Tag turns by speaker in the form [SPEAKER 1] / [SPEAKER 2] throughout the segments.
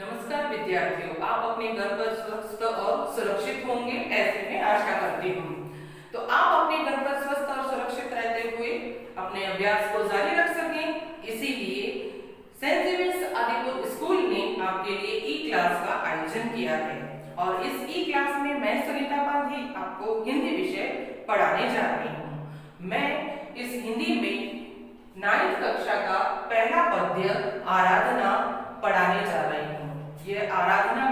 [SPEAKER 1] नमस्कार विद्यार्थियों, आप अपने घर पर स्वस्थ और सुरक्षित होंगे ऐसे मैं आशा करती हूँ। तो आप अपने घर पर स्वस्थ और सुरक्षित रहते हुए अपने अभ्यास को जारी रख सकें, इसीलिए सेंट जेवियर्स आदिपुर स्कूल ने आपके लिए ई क्लास का आयोजन किया है। और इस ई क्लास में मैं सुनीता पांधी आपको हिंदी विषय पढ़ाने जा रही हूँ। मैं इस हिंदी में 9th कक्षा का पहला पद्य आराधना पढ़ाने जा रही हूँ। यह आराधना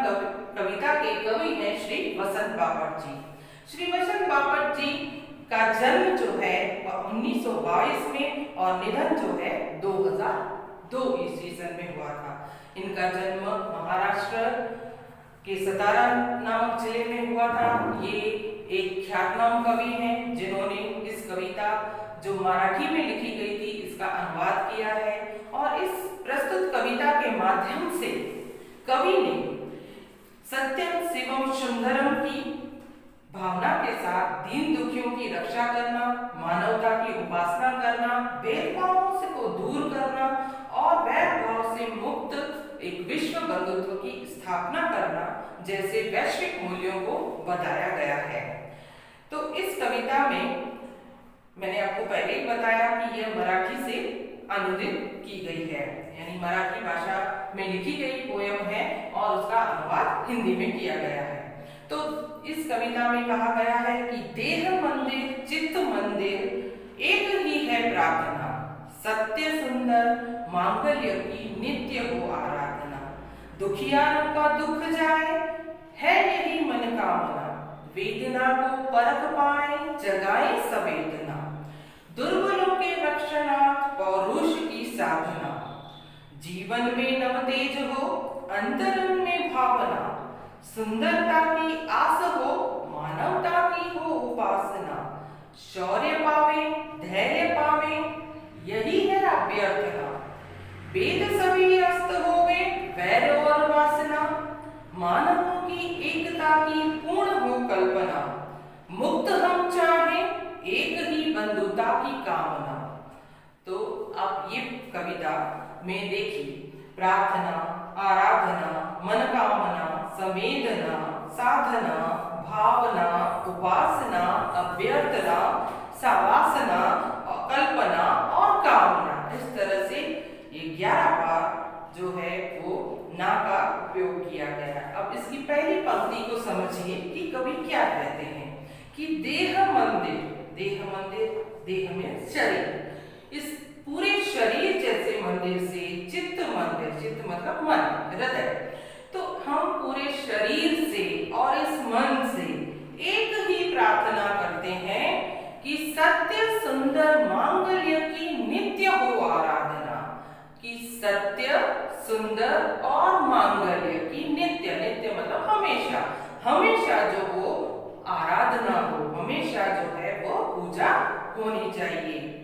[SPEAKER 1] कविता के कवि हैं श्री वसंत बापट जी। श्री वसंत बापट जी का जन्म जो है वह 1922 में और निधन जो है 2002 ईस्वी सन में हुआ था। इनका जन्म महाराष्ट्र के सतारा नामक जिले में हुआ था। ये एक ख्यातनाम कवि हैं जिन्होंने इस कविता जो मराठी में लिखी गई थी इसका अनुवाद किया है। और इस प्रस्तुत कविता के माध्यम से कवि ने सत्यम शिवम सुंदरम की भावना के साथ दीन दुखियों की रक्षा करना, मानवता की उपासना करना, भेदभावों से को दूर करना और वैर भाव से मुक्त एक विश्व बंधुत्व की स्थापना करना जैसे वैश्विक मूल्यों को बताया गया है। तो इस कविता में मैंने आपको पहले ही बताया कि यह मराठी से अनुदित की गई है, यानी मराठी भाषा में लिखी गई पोयम है और उसका अनुवाद हिंदी में किया गया है। तो इस कविता में कहा गया है कि देह मंदिर चित्त मंदिर एक ही है प्रार्थना, सत्य सुंदर मांगल्य की नित्य हो आराधना। दुखियारों का दुख जाए है यही मन कामना, वेदना को परख पाए जगाए सवेदना। दुर्बलों के रक्षणार्थ पौरुष की साधना, जीवन में नव तेज हो अंतरंग में भावना। सुंदरता की आस हो मानवता की हो उपासना। शौर्य पावे धैर्य पावे यही है अभ्यर्थना। वेद सभी अस्त होवे वैर और वासना। मानवों की एकता की पूर्ण हो कल्पना। मुक्त हम चाहे एक ही बंधुता की कामना। तो आप ये कविता में देखिए प्रार्थना, आराधना, मनोकामना, संवेदना, साधना, भावना, उपासना, अभ्यर्थना, सवासना, कल्पना और कामना, इस तरह से ये 11 बार जो है वो ना का उपयोग किया गया। अब इसकी पहली पंक्ति को समझिए कि कवि क्या कहते हैं कि देह मंदिर, देह मंदिर, देह में शरीर, इस पूरे शरीर जैसे मंदिर से चित्त मंदिर, चित्त मतलब मन, हृदय, तो हम पूरे शरीर से और इस मन से एक ही प्रार्थना करते हैं कि सत्य सुंदर मांगल्य की नित्य हो आराधना। कि सत्य सुंदर और मांगल्य की नित्य, नित्य मतलब हमेशा, हमेशा जो वो आराधना हो, हमेशा जो है वो पूजा होनी चाहिए।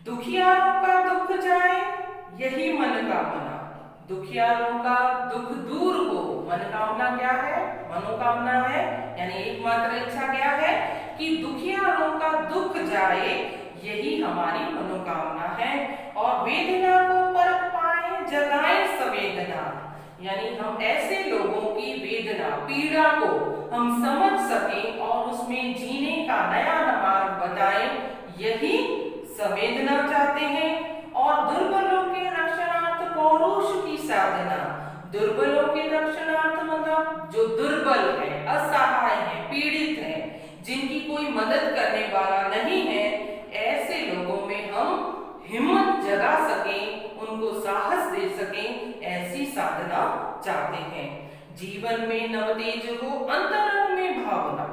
[SPEAKER 1] दुखियारों का दुख जाए यही मनोकामना, दुखियारों का दुख दूर हो। मनोकामना क्या है? मनोकामना है, यानी एकमात्र इच्छा क्या है कि दुखियारों का दुख जाए, यही हमारी मनोकामना है। और वेदना को परख पाए जगाए सवेदना, यानी हम ऐसे लोगों की वेदना पीड़ा को हम समझ सकें और उसमें जीने का नया मार्ग बताएं, यही संवेदना चाहते हैं। और दुर्बलों के रक्षणार्थ पौरुष की साधना, दुर्बलों के रक्षणार्थ मतलब जो दुर्बल है, असहाय है, पीड़ित है, जिनकी कोई मदद करने वाला नहीं है, ऐसे लोगों में हम हिम्मत जगा सकें, उनको साहस दे सकें, ऐसी साधना चाहते हैं। जीवन में नवतेज हो अंतरंग में भावना,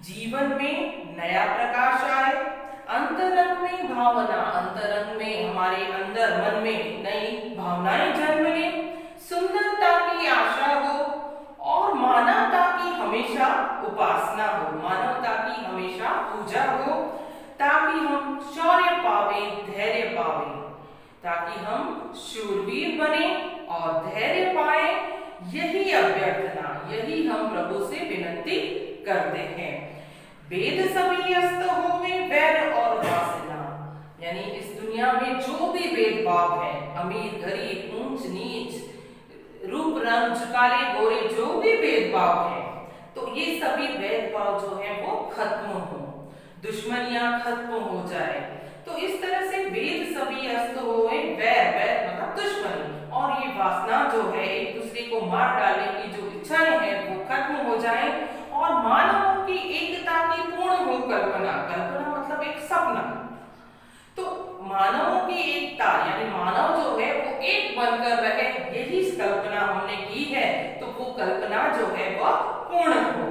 [SPEAKER 1] जीवन में नया प्रकाश आए, अंतरंग में भावना, अंतरंग में हमारे अंदर मन में नई भावनाएं जन्म ले। सुंदरता की आशा हो और मानवता की हमेशा उपासना हो, मानवता की हमेशा पूजा हो, ताकि हम शौर्य पावे धैर्य पावे, ताकि हम शूरवीर बने और धैर्य पाए, यही अभ्यर्थना, यही हम प्रभु से विनती करते हैं। वेद सभी अस्त होवे वैर और वासना, यानी इस दुनिया में जो भी भेदभाव है, अमीर गरीब ऊंच नीच रंग, काले गोरे जो भी भेदभाव है, तो ये सभी भेदभाव जो है वो खत्म हो, दुश्मनियां खत्म हो जाए। तो इस तरह से वेद सभी अस्त होए, वैर वैर मतलब दुश्मनी, और ये वासना जो है एक दूसरे को मार डालने की जो इच्छाएं हैं वो खत्म हो जाए, और मानवों की एकता की पूर्ण हो कल्पना, कल्पना मतलब एक सपना। तो मानवों की एकता यानी मानव जो है वो एक बनकर रहे, यही कल्पना हमने की है, तो वो कल्पना जो है वह पूर्ण हो।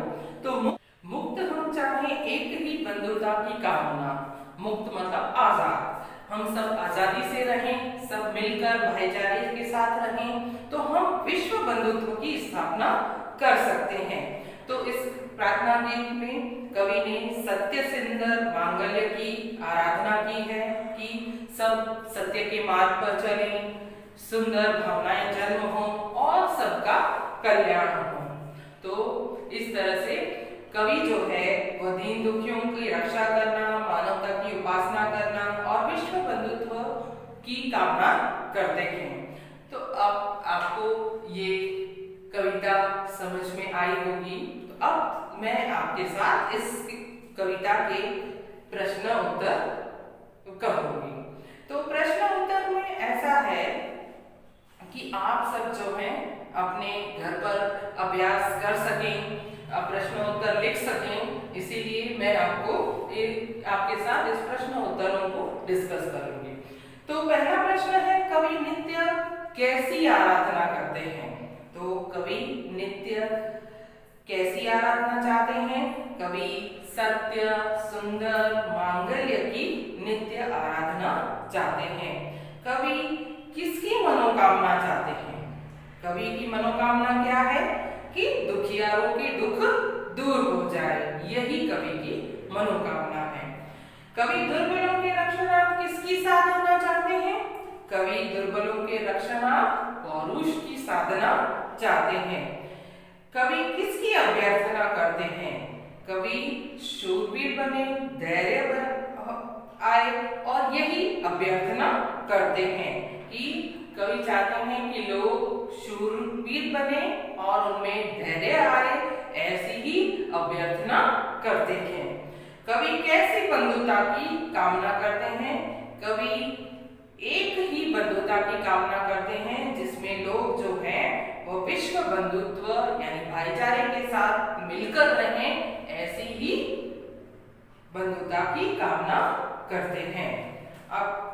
[SPEAKER 1] तो मुक्त हम चाहे एक ही बंधुता की कामना, मुक्त मतलब आजाद, हम सब आजादी से रहें, सब मिलकर भाईचारे के साथ रहें, तो हम विश्व बंधुत्व की स्थापना कर सकते हैं। तो इस प्रार्थना गीत में कवि ने सत्य सुंदर मांगल्य की आराधना की है कि सब सत्य के मार्ग पर चलें, सुंदर भावनाएं जन्म हो और सबका कल्याण हो। तो इस तरह से कवि जो है वह दीन दुखियों की रक्षा करना, मानवता की उपासना करना और विश्व बंधुत्व की कामना करते हैं। तो अब आपको ये कविता समझ में आई होगी। तो अब मैं आपके साथ इस कविता के प्रश्न उत्तर कहूंगी। तो प्रश्न उत्तर में ऐसा है कि आप सब जो हैं अपने घर पर अभ्यास कर सकें, प्रश्न उत्तर लिख सकें, इसीलिए मैं आपके साथ इस प्रश्न उत्तरों को डिस्कस करूंगी। तो पहला प्रश्न है, कवि नित्य कैसी आराधना करते हैं? तो कवि नित्य कैसी आराधना चाहते हैं? कवि सत्य सुंदर मांगल्य की नित्य आराधना चाहते हैं। कवि किसकी मनोकामना चाहते हैं? कवि की मनोकामना क्या है कि दुखियारों के दुख दूर हो जाए, यही कवि की मनोकामना है। कवि दुर्बलों के रक्षणार्थ किसकी साधना चाहते हैं? कवि दुर्बलों के रक्षणार्थ पौरुष की साधना चाहते हैं। कवि किसकी अभ्यर्थना करते हैं? कवि शूरवीर बने, धैर्य आए, और यही अभ्यर्थना करते हैं कि कवि चाहते हैं कि लोग शूरवीर बने और उनमें धैर्य आए, ऐसी ही अभ्यर्थना करते हैं। कवि कैसी बंधुता की कामना करते हैं? कवि एक ही बंधुता की कामना करते हैं जिसमें लोग जो हैं वो विश्व बंधुत्व यानी भाईचारे के साथ मिलकर रहें, ऐसी ही बंधुता की कामना करते हैं। अब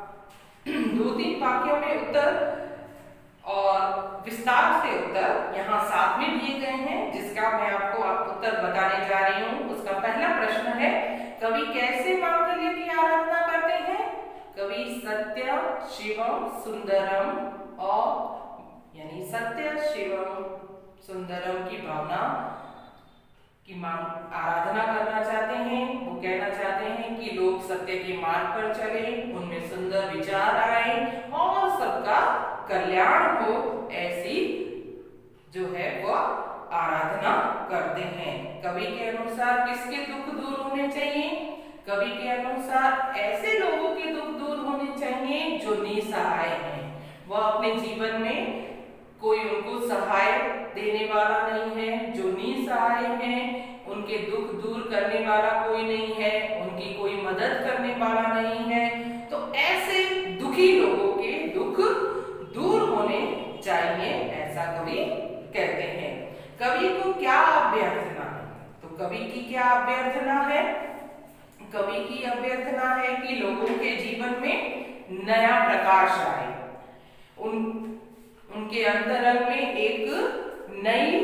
[SPEAKER 1] 2-3 वाक्यों में उत्तर और विस्तार से उत्तर यहाँ साथ में दिए गए हैं, जिसका मैं आपको उत्तर बताने जा रही हूँ। उसका पहला प्रश्न है, कवि कैसे मांगल्य की आराधना करते हैं? कवि सत्य शिवम सुंदरम और यानी सत्य शिवम सुंदरम की भावना की आराधना करना चाहते हैं। वो कहना चाहते हैं कि लोग सत्य के मार्ग पर चले, उनमें सुंदर विचार आए और सबका कल्याण हो, ऐसी जो है वो आराधना करते हैं। कवि के अनुसार किसके दुख दूर होने चाहिए? कवि के अनुसार ऐसे लोगों के दुख दूर होने चाहिए जो निसहाय हैं। वह अपने जीवन में कोई उनको सहाय देने वाला नहीं है, जो निसहाय हैं, उनके दुख दूर करने वाला कोई नहीं है, उनकी कोई मदद करने वाला नहीं है। तो ऐसे दुखी लोगों के दुख दूर होने चाहिए, ऐसा कवि कहते हैं। कवि को क्या अभ्यर्थना है? तो कवि की क्या अभ्यर्थना है? कवि की अभ्यर्थना है कि लोगों के जीवन में नया प्रकाश आए, उनके अंतरंग में एक नई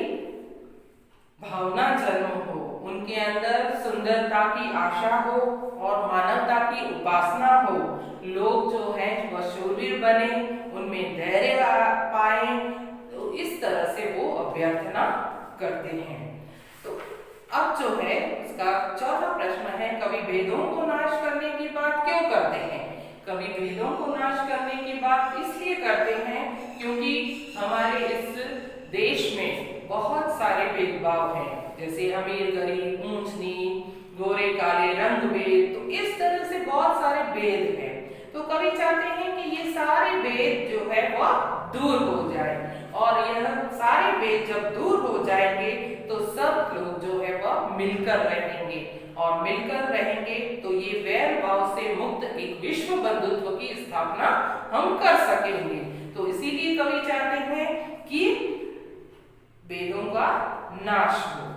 [SPEAKER 1] भावना जन्म हो, उनके अंदर सुंदरता की आशा हो और मानवता की उपासना हो। लोग जो है वह शूरवीर बने, उनमें धैर्य पाए। तो इस तरह से वो अभ्यर्थना करते हैं। तो अब जो है उसका चौथा प्रश्न है, कवि वेदों को नाश करने की बात क्यों करते हैं? कवि वेदों को नाश करने की बात इसलिए करते हैं क्योंकि हमारे इस देश में बहुत सारे भेदभाव हैं, जैसे अमीर गरीब, ऊंच नीच, गोरे काले, रंग भेद। तो इस तरह से बहुत सारे भेद हैं। तो कवि चाहते हैं कि ये सारे भेद जो है वह दूर हो जाए और यह सारे मतभेद जब दूर हो जाएंगे तो सब लोग जो है वह मिलकर रहेंगे, और मिलकर रहेंगे तो ये वैर भाव से मुक्त एक विश्व बंधुत्व की स्थापना हम कर सकेंगे। तो इसीलिए कवि चाहते हैं कि भेदों का नाश हो।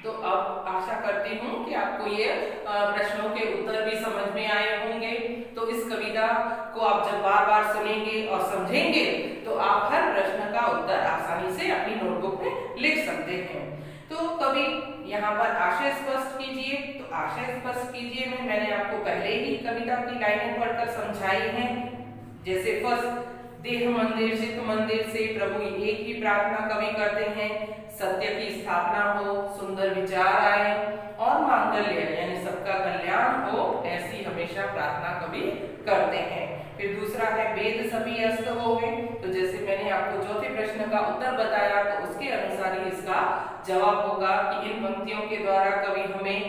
[SPEAKER 1] तो अब आशा करती हूँ कि आपको ये प्रश्नों के उत्तर भी समझ में आए होंगे। तो इस कविता को आप जब बार बार सुनेंगे और समझेंगे तो आप हर प्रश्न का उत्तर आसानी से अपनी नोटबुक में लिख सकते हैं। तो कवि यहाँ पर आशय स्पष्ट कीजिए, तो आशय स्पष्ट कीजिए में मैंने आपको पहले ही कविता की लाइनें पढ़कर समझाई हैं। जैसे फर्स्ट, देह मंदिर चित्त मंदिर से प्रभु एक ही प्रार्थना कवि करते हैं, सत्य की स्थापना हो, सुंदर विचार आए और मांगल्य यानी सबका कल्याण हो, ऐसी हमेशा प्रार्थना कवि करते हैं। फिर दूसरा है वेद सभी अस्त हो गए। तो जैसे मैंने आपको चौथे प्रश्न का उत्तर बताया तो उसके अनुसार ही इसका जवाब होगा कि इन पंक्तियों के द्वारा कवि हमें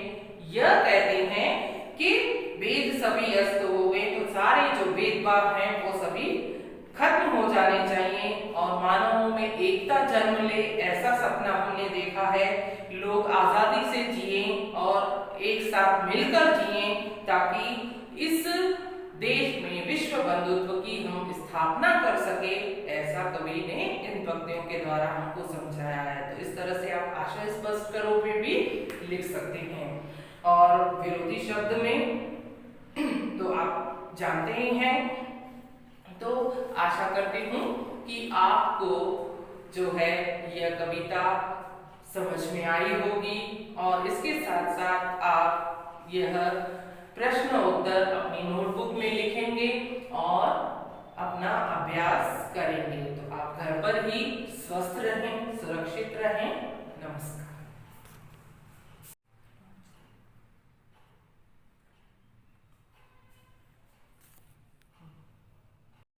[SPEAKER 1] यह कहते हैं कि वेद सभी अस्त हो गए, तो सारे जो भेदभाव हैं वो सभी खत्म हो जाने चाहिए और मानवों में एकता जन्म ले, ऐसा सपना हमने देखा है। लोग आजादी से जिए और एक साथ मिलकर जिए ताकि इस देश में विश्व बंधुत्व की हम स्थापना कर सके, ऐसा कवि ने इन पंक्तियों के द्वारा हमको समझाया है। तो इस तरह से आप आशय स्पष्ट करो पे भी लिख सकते हैं। और विरोधी शब्द में तो आप जानते ही हैं। तो आशा करती हूँ कि आपको जो है यह कविता समझ में आई होगी और इसके साथ साथ आप यह प्रश्न उत्तर अपनी नोटबुक में लिखेंगे और अपना अभ्यास करेंगे। तो आप घर पर ही स्वस्थ रहें, सुरक्षित